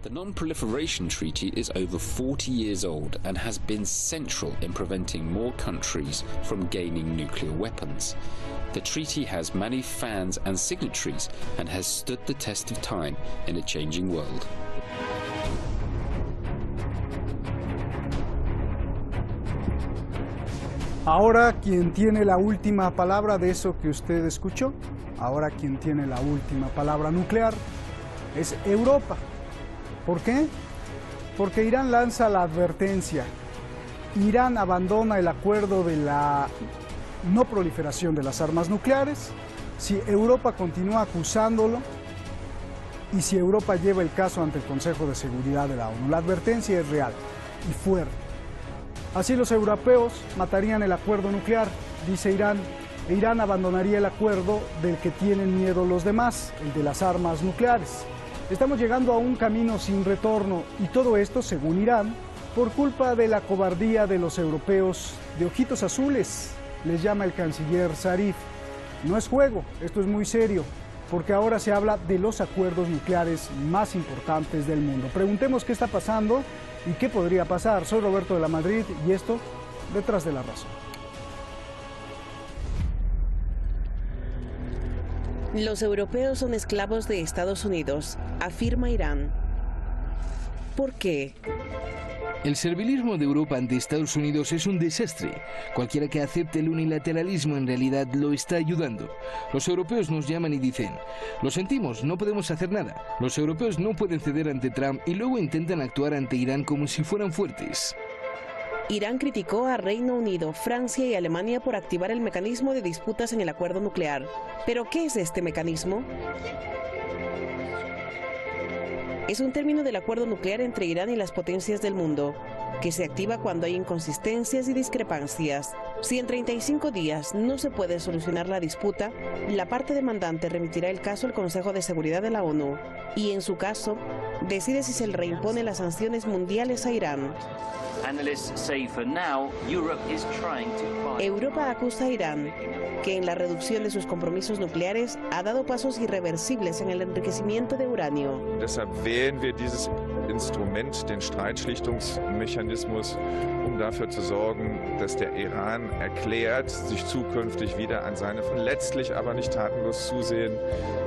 The Non-Proliferation Treaty is over 40 years old and has been central in preventing more countries from gaining nuclear weapons. The treaty has many fans and signatories and has stood the test of time in a changing world. Ahora, ¿quién tiene la última palabra de eso que usted escuchó? Ahora, quien tiene la última palabra nuclear es Europa. ¿Por qué? Porque Irán lanza la advertencia. Irán abandona el acuerdo de la no proliferación de las armas nucleares si Europa continúa acusándolo y si Europa lleva el caso ante el Consejo de Seguridad de la ONU. La advertencia es real y fuerte. Así los europeos matarían el acuerdo nuclear, dice Irán, e Irán abandonaría el acuerdo del que tienen miedo los demás, el de las armas nucleares. Estamos llegando a un camino sin retorno y todo esto, según Irán, por culpa de la cobardía de los europeos de ojitos azules, les llama el canciller Zarif. No es juego, esto es muy serio, porque ahora se habla de los acuerdos nucleares más importantes del mundo. Preguntemos qué está pasando y qué podría pasar. Soy Roberto de la Madrid y esto, Detrás de la Razón. Los europeos son esclavos de Estados Unidos, afirma Irán. ¿Por qué? El servilismo de Europa ante Estados Unidos es un desastre. Cualquiera que acepte el unilateralismo en realidad lo está ayudando. Los europeos nos llaman y dicen, lo sentimos, no podemos hacer nada. Los europeos no pueden ceder ante Trump y luego intentan actuar ante Irán como si fueran fuertes. Irán criticó a Reino Unido, Francia y Alemania por activar el mecanismo de disputas en el acuerdo nuclear. ¿Pero qué es este mecanismo? Es un término del acuerdo nuclear entre Irán y las potencias del mundo, que se activa cuando hay inconsistencias y discrepancias. Si en 35 días no se puede solucionar la disputa, la parte demandante remitirá el caso al Consejo de Seguridad de la ONU y, en su caso, decide si se le reimpone las sanciones mundiales a Irán. Europa acusa a Irán, que en la reducción de sus compromisos nucleares ha dado pasos irreversibles en el enriquecimiento de uranio. Deshalb wählen wir dieses Instrument, den Streitschlichtungsmechanismus, dafür zu sorgen, dass der Iran erklärt, sich zukünftig wieder an seine, letztlich aber nicht tatenlos zusehen,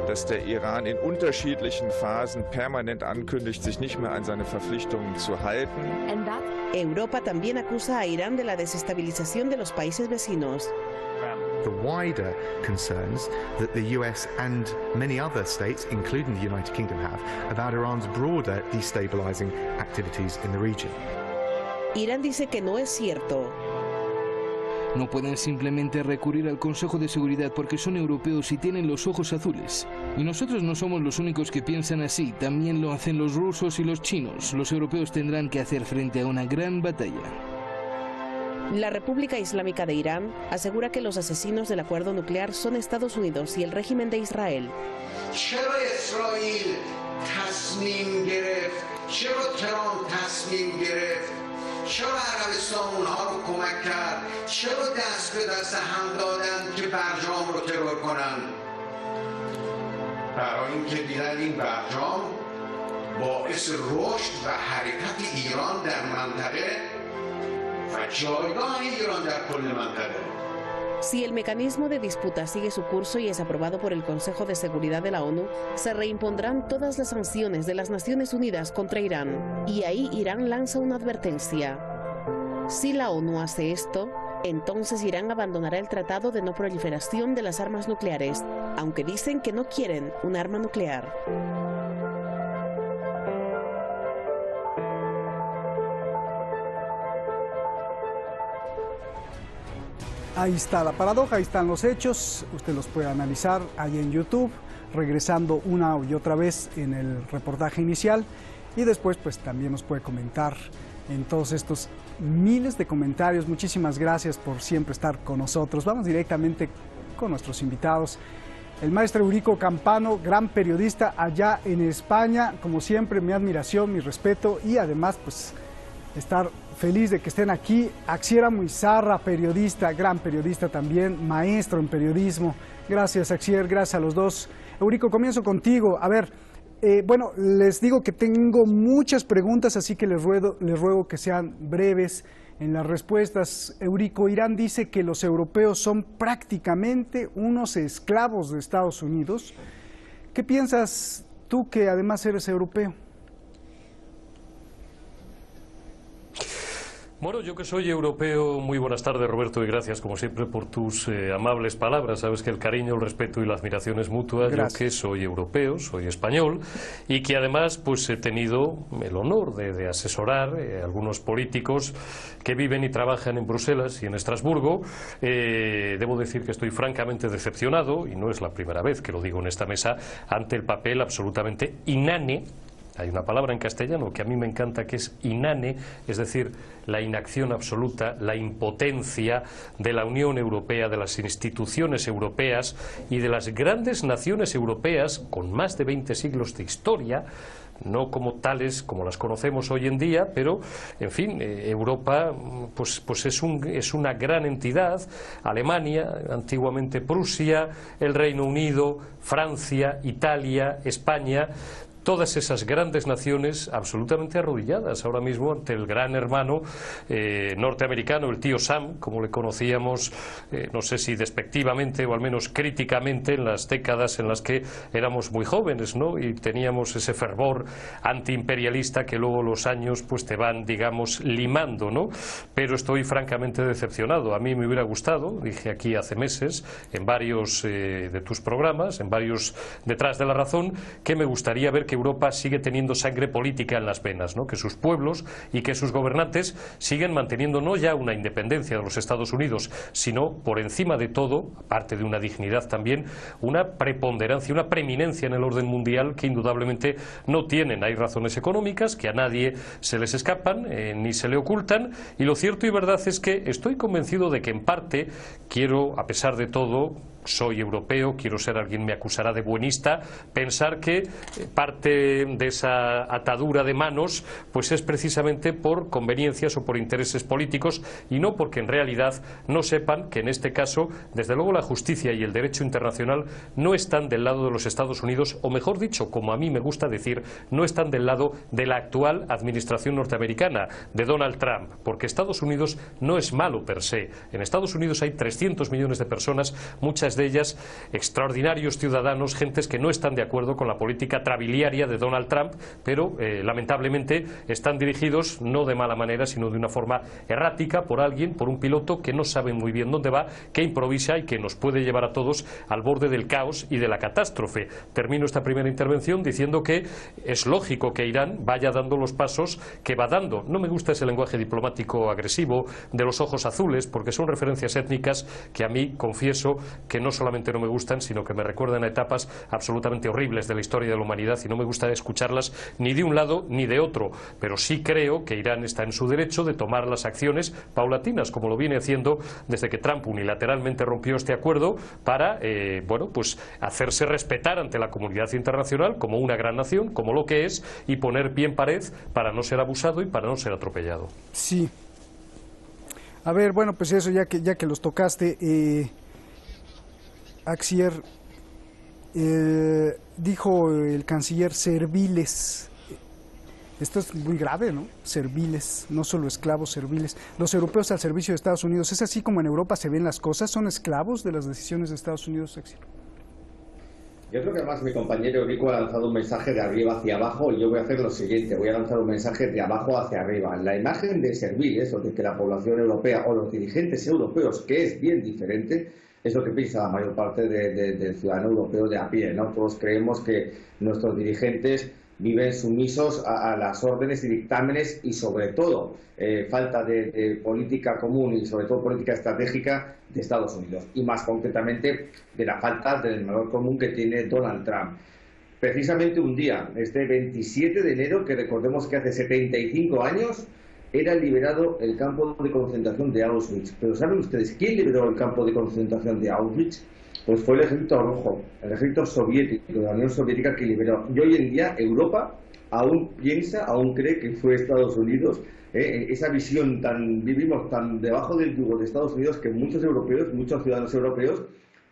dass der Iran in unterschiedlichen Phasen permanent ankündigt, sich nicht mehr an seine Verpflichtungen zu halten. Europa también acusa a Irán de la desestabilización de los países vecinos. The wider concerns that the US and many other states, including the United Kingdom, have about Iran's broader destabilizing activities in the region. Irán dice que no es cierto. No pueden simplemente recurrir al Consejo de Seguridad porque son europeos y tienen los ojos azules. Y nosotros no somos los únicos que piensan así, también lo hacen los rusos y los chinos. Los europeos tendrán que hacer frente a una gran batalla. La República Islámica de Irán asegura que los asesinos del acuerdo nuclear son Estados Unidos y el régimen de Israel. چرا عربستان اونها رو کمک کرد؟ چرا دست به دست هم دادن که برجام رو ترور کنن؟ برای اینکه دیدن این برجام باعث رشد و حرکت ایران در منطقه و جایگاه ایران در کل منطقه. Si el mecanismo de disputa sigue su curso y es aprobado por el Consejo de Seguridad de la ONU, se reimpondrán todas las sanciones de las Naciones Unidas contra Irán. Y ahí Irán lanza una advertencia. Si la ONU hace esto, entonces Irán abandonará el Tratado de No Proliferación de las Armas Nucleares, aunque dicen que no quieren un arma nuclear. Ahí está la paradoja, ahí están los hechos, usted los puede analizar ahí en YouTube, regresando una y otra vez en el reportaje inicial y después pues también nos puede comentar en todos estos miles de comentarios. Muchísimas gracias por siempre estar con nosotros. Vamos directamente con nuestros invitados. El maestro Eurico Campano, gran periodista allá en España, como siempre mi admiración, mi respeto y además pues estar feliz de que estén aquí. Axiera Muizarra, periodista, gran periodista también, maestro en periodismo. Gracias, Axier, gracias a los dos. Eurico, comienzo contigo. A ver, Bueno, les digo que tengo muchas preguntas, así que les ruego que sean breves en las respuestas. Eurico, Irán dice que los europeos son prácticamente unos esclavos de Estados Unidos. ¿Qué piensas tú, que además eres europeo? Bueno, yo que soy europeo, muy buenas tardes, Roberto, y gracias como siempre por tus amables palabras. Sabes que el cariño, el respeto y la admiración es mutua. Gracias. Yo que soy europeo, soy español, y que además pues he tenido el honor de asesorar a algunos políticos que viven y trabajan en Bruselas y en Estrasburgo. Debo decir que estoy francamente decepcionado, y no es la primera vez que lo digo en esta mesa, ante el papel absolutamente inane. Hay una palabra en castellano que a mí me encanta, que es inane, es decir, la inacción absoluta, la impotencia de la Unión Europea, de las instituciones europeas y de las grandes naciones europeas con más de 20 siglos de historia, no como tales como las conocemos hoy en día, pero en fin, Europa pues es una gran entidad. Alemania, antiguamente Prusia, el Reino Unido, Francia, Italia, España, todas esas grandes naciones absolutamente arrodilladas ahora mismo ante el gran hermano norteamericano, el tío Sam, como le conocíamos, no sé si despectivamente o al menos críticamente, en las décadas en las que éramos muy jóvenes, ¿no? Y teníamos ese fervor antiimperialista que luego los años pues te van, digamos, limando, ¿no? Pero estoy francamente decepcionado. A mí me hubiera gustado, dije aquí hace meses, en varios de tus programas, en varios Detrás de la Razón, que me gustaría ver que Europa sigue teniendo sangre política en las venas, ¿no? Que sus pueblos y que sus gobernantes siguen manteniendo no ya una independencia de los Estados Unidos, sino por encima de todo, aparte de una dignidad también, una preponderancia, una preeminencia en el orden mundial que indudablemente no tienen. Hay razones económicas que a nadie se les escapan ni se le ocultan, y lo cierto y verdad es que estoy convencido de que en parte quiero, a pesar de todo, soy europeo, quiero ser, alguien me acusará de buenista, pensar que parte de esa atadura de manos pues es precisamente por conveniencias o por intereses políticos, y no porque en realidad no sepan que en este caso, desde luego, la justicia y el derecho internacional no están del lado de los Estados Unidos, o mejor dicho, como a mí me gusta decir, no están del lado de la actual administración norteamericana, de Donald Trump, porque Estados Unidos no es malo per se. En Estados Unidos hay 300 millones de personas, muchas de ellas extraordinarios ciudadanos, gentes que no están de acuerdo con la política trabiliaria de Donald Trump, pero lamentablemente están dirigidos no de mala manera, sino de una forma errática por alguien, por un piloto que no sabe muy bien dónde va, que improvisa y que nos puede llevar a todos al borde del caos y de la catástrofe. Termino esta primera intervención diciendo que es lógico que Irán vaya dando los pasos que va dando. No me gusta ese lenguaje diplomático agresivo de los ojos azules, porque son referencias étnicas que a mí, confieso, que no solamente no me gustan, sino que me recuerdan a etapas absolutamente horribles de la historia de la humanidad, y no me gusta escucharlas ni de un lado ni de otro. Pero sí creo que Irán está en su derecho de tomar las acciones paulatinas, como lo viene haciendo desde que Trump unilateralmente rompió este acuerdo, para bueno, pues hacerse respetar ante la comunidad internacional como una gran nación, como lo que es, y poner pie en pared para no ser abusado y para no ser atropellado. Sí. A ver, bueno, pues eso, ya que los tocaste, Axier, dijo el canciller serviles. Esto es muy grave, ¿no? Serviles, no solo esclavos, serviles. Los europeos al servicio de Estados Unidos, ¿es así como en Europa se ven las cosas? ¿Son esclavos de las decisiones de Estados Unidos, Axier? Yo creo que además mi compañero Eurico ha lanzado un mensaje de arriba hacia abajo, y yo voy a hacer lo siguiente, voy a lanzar un mensaje de abajo hacia arriba. La imagen de serviles, o de que la población europea o los dirigentes europeos, que es bien diferente, es lo que piensa la mayor parte del ciudadano europeo de a pie, ¿no? Todos creemos que nuestros dirigentes viven sumisos a las órdenes y dictámenes, y sobre todo falta de política común y sobre todo política estratégica de Estados Unidos, y más concretamente de la falta del valor común que tiene Donald Trump. Precisamente un día, este 27 de enero, que recordemos que hace 75 años, era liberado el campo de concentración de Auschwitz. Pero ¿saben ustedes quién liberó el campo de concentración de Auschwitz? Pues fue el ejército rojo, el ejército soviético, de la Unión Soviética, que liberó. Y hoy en día Europa aún piensa, aún cree que fue Estados Unidos. Esa visión vivimos tan debajo del yugo de Estados Unidos, que muchos europeos, muchos ciudadanos europeos,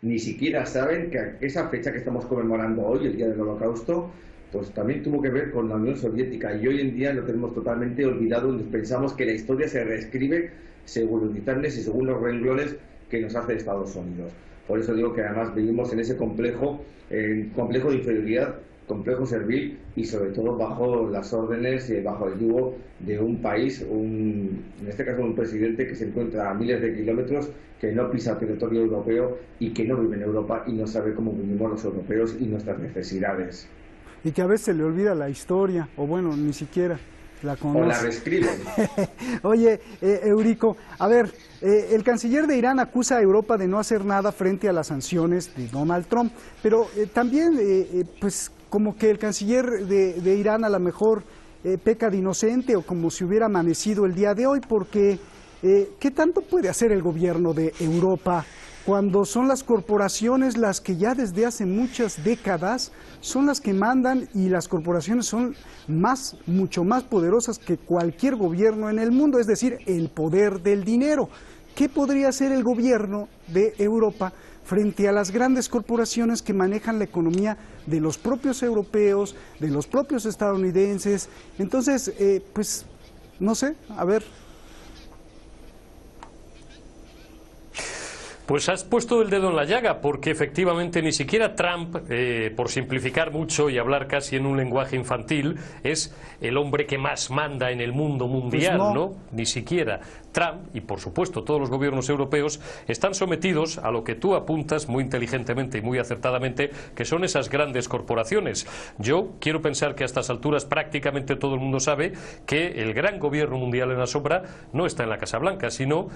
ni siquiera saben que esa fecha que estamos conmemorando hoy, el Día del Holocausto, pues también tuvo que ver con la Unión Soviética, y hoy en día lo tenemos totalmente olvidado, donde pensamos que la historia se reescribe según los dictámenes y según los renglones que nos hace Estados Unidos. Por eso digo que además vivimos en ese complejo de inferioridad, complejo servil, y sobre todo bajo las órdenes, bajo el yugo de un país, en este caso un presidente que se encuentra a miles de kilómetros, que no pisa territorio europeo y que no vive en Europa y no sabe cómo vivimos los europeos y nuestras necesidades. Y que a veces se le olvida la historia, o bueno, ni siquiera la conoce. O la reescriben. Oye, Eurico, a ver, el canciller de Irán acusa a Europa de no hacer nada frente a las sanciones de Donald Trump, pero también, pues, como que el canciller de Irán a lo mejor peca de inocente, o como si hubiera amanecido el día de hoy, porque ¿qué tanto puede hacer el gobierno de Europa cuando son las corporaciones las que ya desde hace muchas décadas son las que mandan, y las corporaciones son mucho más poderosas que cualquier gobierno en el mundo, es decir, el poder del dinero? ¿Qué podría hacer el gobierno de Europa frente a las grandes corporaciones que manejan la economía de los propios europeos, de los propios estadounidenses? Entonces, pues, no sé, a ver. Pues has puesto el dedo en la llaga, porque efectivamente ni siquiera Trump, por simplificar mucho y hablar casi en un lenguaje infantil, es el hombre que más manda en el mundo mundial, pues no. Ni siquiera Trump, y por supuesto todos los gobiernos europeos, están sometidos a lo que tú apuntas muy inteligentemente y muy acertadamente, que son esas grandes corporaciones. Yo quiero pensar que a estas alturas prácticamente todo el mundo sabe que el gran gobierno mundial en la sombra no está en la Casa Blanca, sino,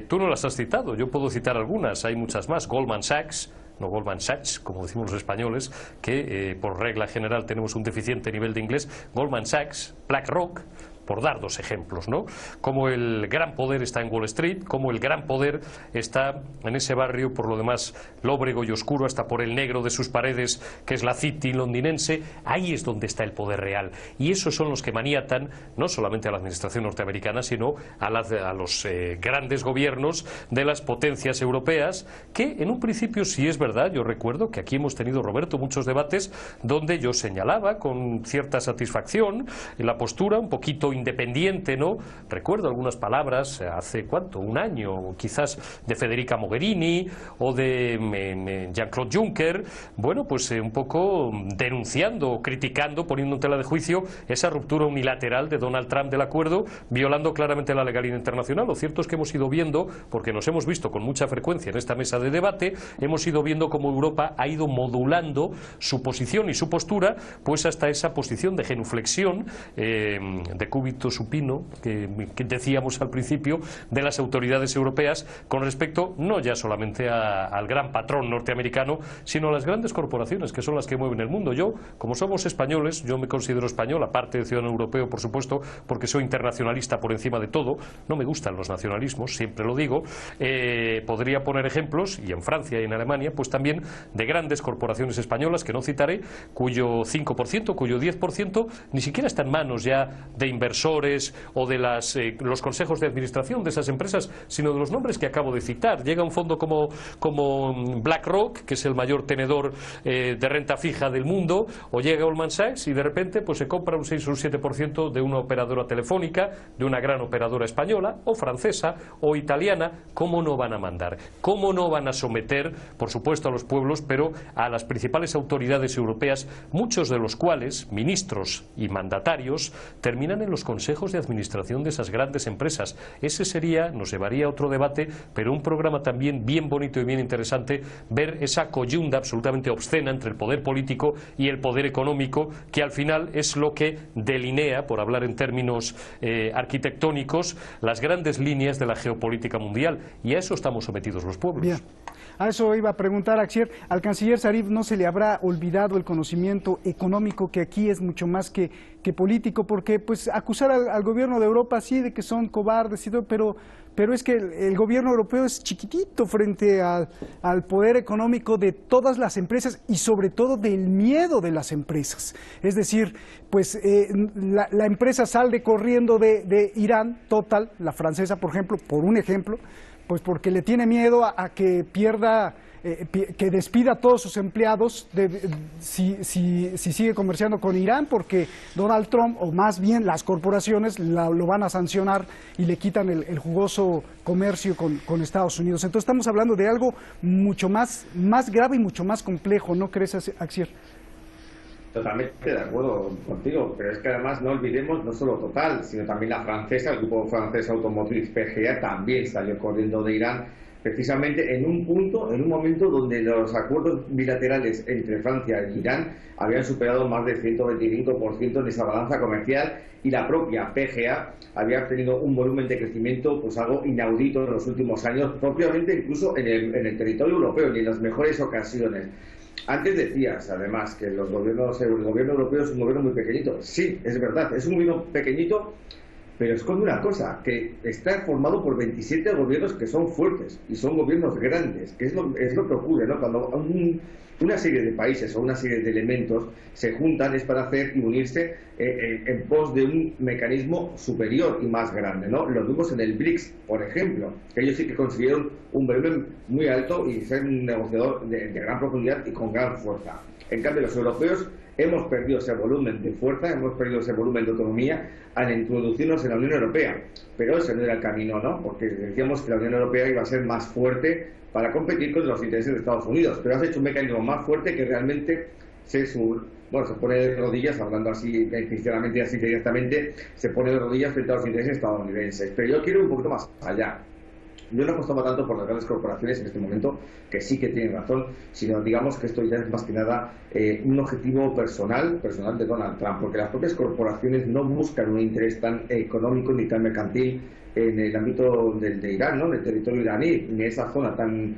tú no las has citado, yo puedo citar algunas. Hay muchas más. Goldman Sachs, no Goldman Sachs, como decimos los españoles, que por regla general tenemos un deficiente nivel de inglés. Goldman Sachs, BlackRock, por dar dos ejemplos, ¿no? Como el gran poder está en Wall Street, como el gran poder está en ese barrio, por lo demás lóbrego y oscuro, hasta por el negro de sus paredes, que es la City londinense. Ahí es donde está el poder real. Y esos son los que maniatan no solamente a la administración norteamericana, sino a los grandes gobiernos de las potencias europeas, que en un principio, sí es verdad, yo recuerdo que aquí hemos tenido, Roberto, muchos debates donde yo señalaba con cierta satisfacción la postura un poquito independiente, ¿no? Recuerdo algunas palabras hace ¿cuánto? Un año, quizás, de Federica Mogherini o de Jean-Claude Juncker, bueno, pues un poco denunciando, criticando, poniendo en tela de juicio esa ruptura unilateral de Donald Trump del acuerdo, violando claramente la legalidad internacional. Lo cierto es que hemos ido viendo, porque nos hemos visto con mucha frecuencia en esta mesa de debate, hemos ido viendo cómo Europa ha ido modulando su posición y su postura, pues hasta esa posición de genuflexión, de cúbito supino, que decíamos al principio, de las autoridades europeas con respecto no ya solamente al gran patrón norteamericano, sino a las grandes corporaciones, que son las que mueven el mundo. Yo, como somos españoles, yo me considero español, aparte de ciudadano europeo, por supuesto, porque soy internacionalista por encima de todo. No me gustan los nacionalismos, siempre lo digo. Podría poner ejemplos, y en Francia y en Alemania, pues también de grandes corporaciones españolas, que no citaré, cuyo 5%, cuyo 10% ni siquiera está en manos ya de inversores o de los consejos de administración de esas empresas, sino de los nombres que acabo de citar. Llega un fondo como BlackRock, que es el mayor tenedor de renta fija del mundo, o llega Goldman Sachs y de repente pues se compra un 6 o un 7% de una operadora telefónica, de una gran operadora española o francesa o italiana. ¿Cómo no van a mandar? ¿Cómo no van a someter, por supuesto, a los pueblos, pero a las principales autoridades europeas, muchos de los cuales, ministros y mandatarios, terminan en los consejos de administración de esas grandes empresas? Ese sería, nos llevaría a otro debate, pero un programa también bien bonito y bien interesante, ver esa coyunda absolutamente obscena entre el poder político y el poder económico, que al final es lo que delinea, por hablar en términos arquitectónicos, las grandes líneas de la geopolítica mundial, y a eso estamos sometidos los pueblos. Bien. A eso iba a preguntar, Axier. Al canciller Zarif no se le habrá olvidado el conocimiento económico, que aquí es mucho más que político, porque pues acusar al gobierno de Europa sí de que son cobardes y todo, pero es que el gobierno europeo es chiquitito frente al poder económico de todas las empresas, y sobre todo del miedo de las empresas. Es decir, pues la empresa sale corriendo de Irán, Total, la francesa, por ejemplo, por un ejemplo, pues porque le tiene miedo a que pierda que despida a todos sus empleados si sigue comerciando con Irán, porque Donald Trump, o más bien las corporaciones, lo van a sancionar y le quitan el jugoso comercio con Estados Unidos. Entonces estamos hablando de algo mucho más grave y mucho más complejo, ¿no crees, Axier? Totalmente de acuerdo contigo, pero es que además no olvidemos no solo Total, sino también la francesa, el grupo francés automotriz PGA también salió corriendo de Irán, precisamente en un momento donde los acuerdos bilaterales entre Francia y Irán habían superado más del 125% en esa balanza comercial, y la propia PGA había tenido un volumen de crecimiento pues algo inaudito en los últimos años, propiamente incluso en el territorio europeo y en las mejores ocasiones. Antes decías, además, que el gobierno europeo es un gobierno muy pequeño. Sí, es verdad, es un gobierno pequeñito, pero esconde una cosa, que está formado por 27 gobiernos que son fuertes y son gobiernos grandes, que es lo que ocurre, ¿no? Cuando una serie de países o una serie de elementos se juntan es para hacer y unirse en pos de un mecanismo superior y más grande, ¿no? Lo vimos en el BRICS, por ejemplo, que ellos sí que consiguieron un volumen muy alto y ser un negociador de gran profundidad y con gran fuerza. En cambio, los europeos hemos perdido ese volumen de fuerza, hemos perdido ese volumen de autonomía al introducirnos en la Unión Europea. Pero ese no era el camino, ¿no? Porque decíamos que la Unión Europea iba a ser más fuerte para competir con los intereses de Estados Unidos. Pero has hecho un mecanismo más fuerte que realmente se pone de rodillas, hablando así sinceramente y así directamente, se pone de rodillas frente a los intereses estadounidenses. Pero yo quiero ir un poquito más allá. Yo no apostaba tanto por las grandes corporaciones en este momento, que sí que tienen razón, sino digamos que esto ya es más que nada un objetivo personal de Donald Trump, porque las propias corporaciones no buscan un interés tan económico ni tan mercantil en el ámbito de Irán, ¿no? En el territorio iraní, en esa zona tan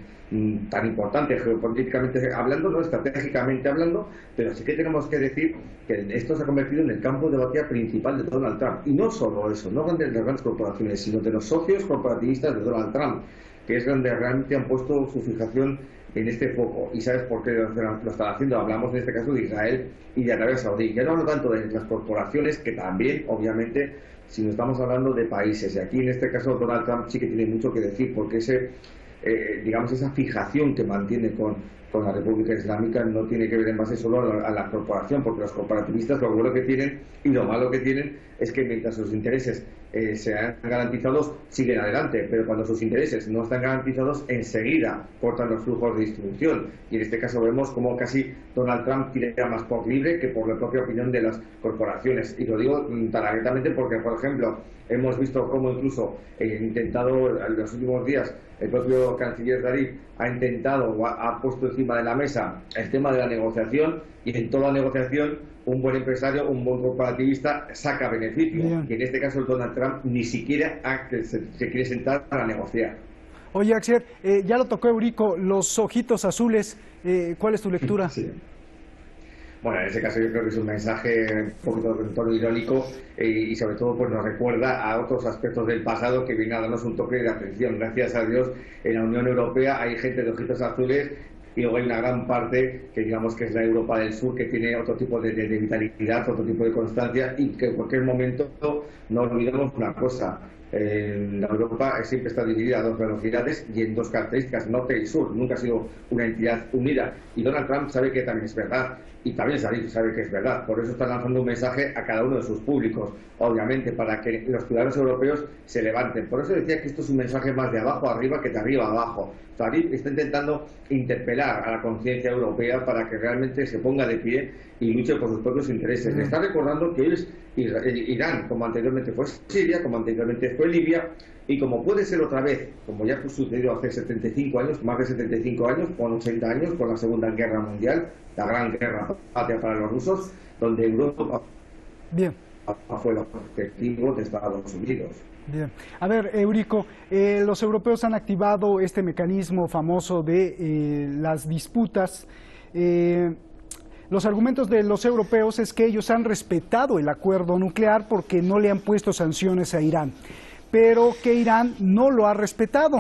importante geopolíticamente hablando, no estratégicamente hablando, pero sí que tenemos que decir que esto se ha convertido en el campo de batalla principal de Donald Trump. Y no solo eso, no de las grandes corporaciones, sino de los socios corporativistas de Donald Trump, que es donde realmente han puesto su fijación en este foco. ¿Y sabes por qué lo están haciendo? Hablamos en este caso de Israel y de Arabia Saudí. Ya no hablo tanto de las corporaciones, que también, obviamente, sino estamos hablando de países. Y aquí, en este caso, Donald Trump sí que tiene mucho que decir, porque esa fijación que mantiene con la República Islámica no tiene que ver en base solo a la corporación, porque los corporativistas lo bueno que tienen y lo malo que tienen es que mientras sus intereses sean garantizados, siguen adelante, pero cuando sus intereses no están garantizados, enseguida cortan los flujos de distribución. Y en este caso vemos como casi Donald Trump tira más por libre que por la propia opinión de las corporaciones. Y lo digo tan abiertamente porque, por ejemplo, hemos visto cómo incluso intentado en los últimos días el propio canciller Zarif ha puesto encima de la mesa el tema de la negociación, y en toda negociación un buen empresario, un buen corporativista saca beneficio. Bien. Y en este caso el Donald Trump ni siquiera se quiere sentar para negociar. Oye, Axier, ya lo tocó Eurico, los ojitos azules, ¿cuál es tu lectura? Sí. Bueno, en ese caso yo creo que es un mensaje un poquito de tono irónico y sobre todo pues nos recuerda a otros aspectos del pasado que vienen a darnos un toque de atención. Gracias a Dios en la Unión Europea hay gente de ojitos azules, y luego hay una gran parte que digamos que es la Europa del Sur, que tiene otro tipo de vitalidad, otro tipo de constancia, y que en cualquier momento no olvidemos una cosa. La Europa siempre está dividida a dos velocidades y en dos características, norte y sur. Nunca ha sido una entidad unida, y Donald Trump sabe que también es verdad, y también sabe que es verdad. Por eso está lanzando un mensaje a cada uno de sus públicos, obviamente, para que los ciudadanos europeos se levanten. Por eso decía que esto es un mensaje más de abajo arriba que de arriba abajo. Zarif está intentando interpelar a la conciencia europea para que realmente se ponga de pie y luche por sus propios intereses. Le está recordando que hoy es Irán, como anteriormente fue Siria, como anteriormente fue Libia, y como puede ser otra vez, como ya sucedió hace 75 años, más de 75 años, con 80 años, con la Segunda Guerra Mundial, la Gran Guerra Patria para los rusos, donde Europa fue el objetivo de Estados Unidos. Bien. A ver, Eurico, los europeos han activado este mecanismo famoso de las disputas. Los argumentos de los europeos es que ellos han respetado el acuerdo nuclear porque no le han puesto sanciones a Irán. pero que Irán no lo ha respetado,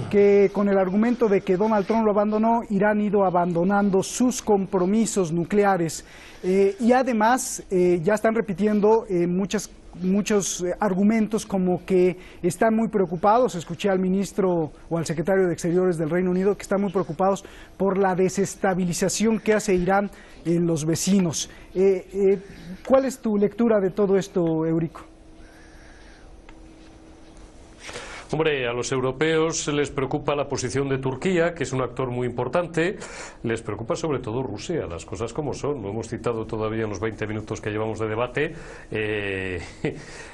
que con el argumento de que Donald Trump lo abandonó, Irán ha ido abandonando sus compromisos nucleares. Y además ya están repitiendo muchos argumentos como que están muy preocupados. Escuché al ministro o al secretario de Exteriores del Reino Unido que están muy preocupados por la desestabilización que hace Irán en los vecinos. ¿Cuál es tu lectura de todo esto, Eurico? Hombre, a los europeos les preocupa la posición de Turquía, que es un actor muy importante. Les preocupa sobre todo Rusia, las cosas como son. No hemos citado todavía en los 20 minutos que llevamos de debate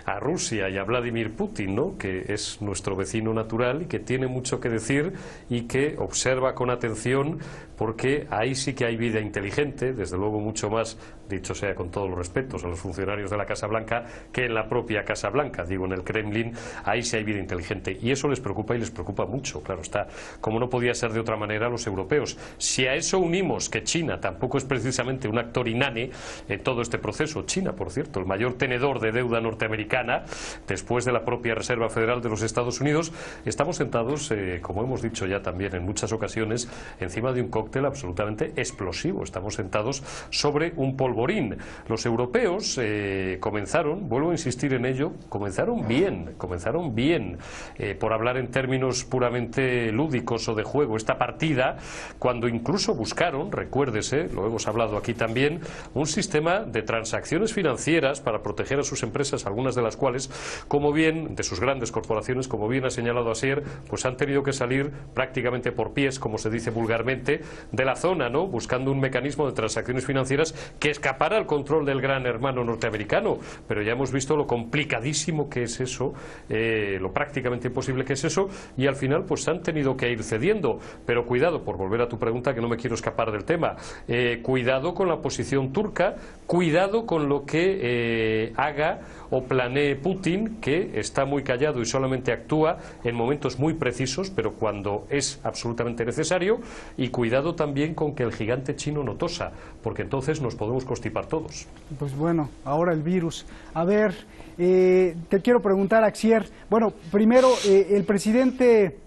a Rusia y a Vladimir Putin, ¿no?, que es nuestro vecino natural y que tiene mucho que decir y que observa con atención, porque ahí sí que hay vida inteligente, desde luego mucho más, dicho sea con todos los respetos a los funcionarios de la Casa Blanca, que en la propia Casa Blanca, digo, en el Kremlin, ahí sí hay vida inteligente. Y eso les preocupa, y les preocupa mucho, claro está, como no podía ser de otra manera a los europeos. Si a eso unimos que China tampoco es precisamente un actor inane en todo este proceso, China, por cierto, el mayor tenedor de deuda norteamericana, después de la propia Reserva Federal de los Estados Unidos, estamos sentados, como hemos dicho ya también en muchas ocasiones, encima de un cóctel absolutamente explosivo. Estamos sentados sobre un polvorín. Los europeos comenzaron, vuelvo a insistir en ello, comenzaron bien, por hablar en términos puramente lúdicos o de juego, esta partida, cuando incluso buscaron, recuérdese, lo hemos hablado aquí también, un sistema de transacciones financieras para proteger a sus empresas, algunas de las cuales, como bien, de sus grandes corporaciones, como bien ha señalado Asier, pues han tenido que salir prácticamente por pies, como se dice vulgarmente, de la zona, ¿no?, buscando un mecanismo de transacciones financieras que escapara al control del gran hermano norteamericano. Pero ya hemos visto lo complicadísimo que es eso, lo prácticamente imposible que es eso, y al final pues han tenido que ir cediendo. Pero cuidado, por volver a tu pregunta, que no me quiero escapar del tema, cuidado con la posición turca, cuidado con lo que haga o planee Putin, que está muy callado y solamente actúa en momentos muy precisos, pero cuando es absolutamente necesario, y cuidado también con que el gigante chino no tosa, porque entonces nos podemos constipar todos. Pues bueno, ahora el virus. A ver, te quiero preguntar, Axier, bueno, primero, el presidente,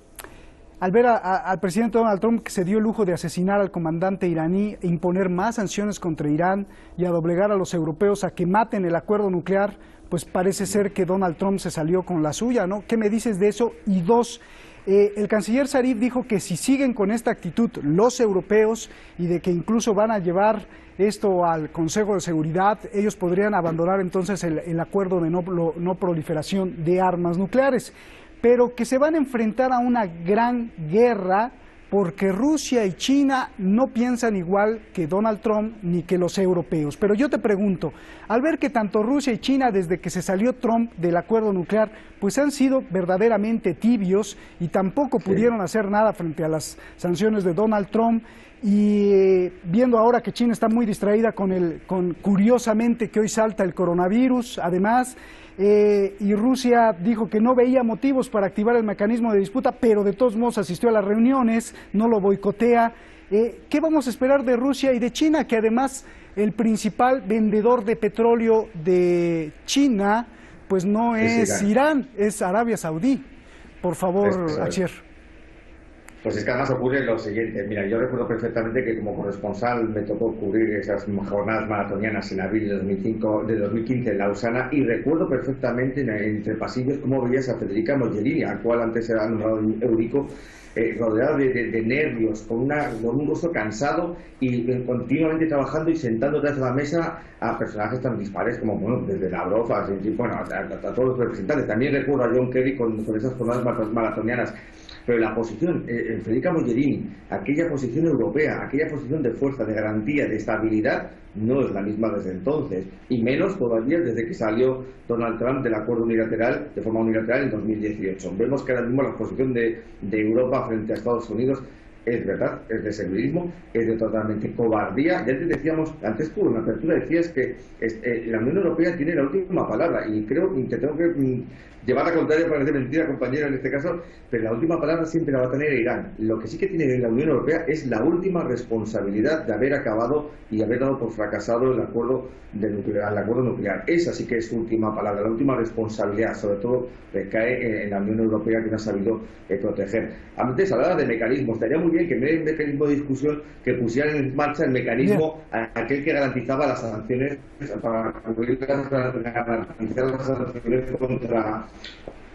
al ver al presidente Donald Trump, que se dio el lujo de asesinar al comandante iraní e imponer más sanciones contra Irán y a doblegar a los europeos a que maten el acuerdo nuclear, pues parece ser que Donald Trump se salió con la suya, ¿no? ¿Qué me dices de eso? Y dos, el canciller Zarif dijo que si siguen con esta actitud los europeos y de que incluso van a llevar esto al Consejo de Seguridad, ellos podrían abandonar entonces el acuerdo de no proliferación de armas nucleares, pero que se van a enfrentar a una gran guerra porque Rusia y China no piensan igual que Donald Trump ni que los europeos. Pero yo te pregunto, al ver que tanto Rusia y China, desde que se salió Trump del acuerdo nuclear, pues han sido verdaderamente tibios y tampoco pudieron hacer nada frente a las sanciones de Donald Trump, y viendo ahora que China está muy distraída con curiosamente que hoy salta el coronavirus, además, y Rusia dijo que no veía motivos para activar el mecanismo de disputa, pero de todos modos asistió a las reuniones, no lo boicotea. ¿Qué vamos a esperar de Rusia y de China? Que además el principal vendedor de petróleo de China, pues no es Irán, es Arabia Saudí. Por favor, Axier. Pues es que además ocurre lo siguiente. Mira, yo recuerdo perfectamente que como corresponsal me tocó cubrir esas jornadas maratonianas en abril de 2015 en Lausana, y recuerdo perfectamente entre pasillos cómo veías a Federica Mogherini, a cual antes era nombrado Eurico, rodeado de nervios, con un rostro cansado y continuamente trabajando y sentando detrás de la mesa a personajes tan dispares como, bueno, desde Lavrov a todos los representantes. También recuerdo a John Kerry con esas jornadas maratonianas. Pero la posición, Federica Mogherini, aquella posición europea, aquella posición de fuerza, de garantía, de estabilidad, no es la misma desde entonces, y menos todavía desde que salió Donald Trump del acuerdo unilateral, de forma unilateral, en 2018. Vemos que ahora mismo la posición de Europa frente a Estados Unidos es verdad, es de servilismo, es de totalmente cobardía. Ya te decíamos, antes por una apertura decías que la Unión Europea tiene la última palabra, y creo que te tengo que llevar a contraria, parece mentira, compañero, en este caso, pero la última palabra siempre la va a tener Irán. Lo que sí que tiene la Unión Europea es la última responsabilidad de haber acabado y haber dado por fracasado el acuerdo nuclear. Esa sí que es su última palabra, la última responsabilidad, sobre todo recae en la Unión Europea, que no ha sabido proteger. Antes hablaba de mecanismos, estaría muy bien que en el mecanismo de discusión que pusieran en marcha el mecanismo aquel que garantizaba las sanciones para garantizar las sanciones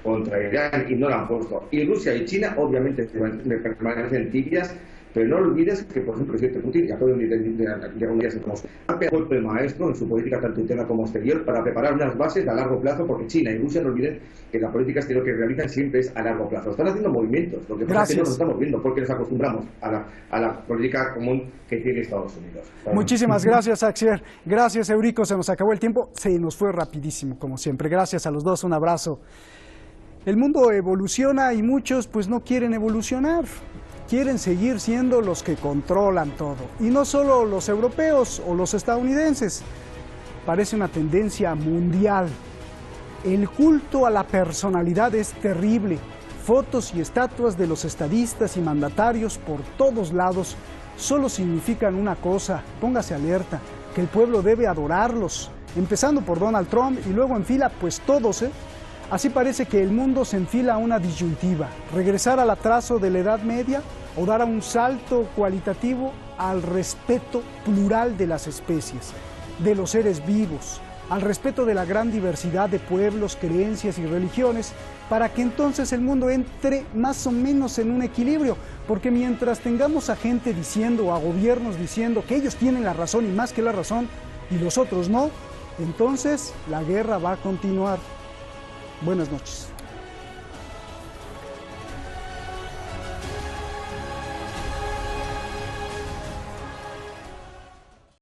contra Irán, y no lo han puesto. Y Rusia y China obviamente permanecen tibias, pero no olvides que, por ejemplo, el presidente Putin ya ha pegado golpe maestro en su política tanto interna como exterior para preparar unas bases a largo plazo, porque China y Rusia, no olviden que la política exterior que realizan siempre es a largo plazo. Están haciendo movimientos, lo que pasa es que no nos estamos viendo porque nos acostumbramos a la política común que tiene Estados Unidos. Muchísimas gracias, Axier. Gracias, Eurico. Se nos acabó el tiempo. Se nos fue rapidísimo, como siempre. Gracias a los dos. Un abrazo. El mundo evoluciona y muchos pues no quieren evolucionar. Quieren seguir siendo los que controlan todo. Y no solo los europeos o los estadounidenses. Parece una tendencia mundial. El culto a la personalidad es terrible. Fotos y estatuas de los estadistas y mandatarios por todos lados solo significan una cosa, póngase alerta, que el pueblo debe adorarlos, empezando por Donald Trump y luego en fila pues todos, Así parece que el mundo se enfila a una disyuntiva, regresar al atraso de la Edad Media o dar un salto cualitativo al respeto plural de las especies, de los seres vivos, al respeto de la gran diversidad de pueblos, creencias y religiones, para que entonces el mundo entre más o menos en un equilibrio, porque mientras tengamos a gente diciendo, o a gobiernos diciendo que ellos tienen la razón y más que la razón, y los otros no, entonces la guerra va a continuar. Buenas noches.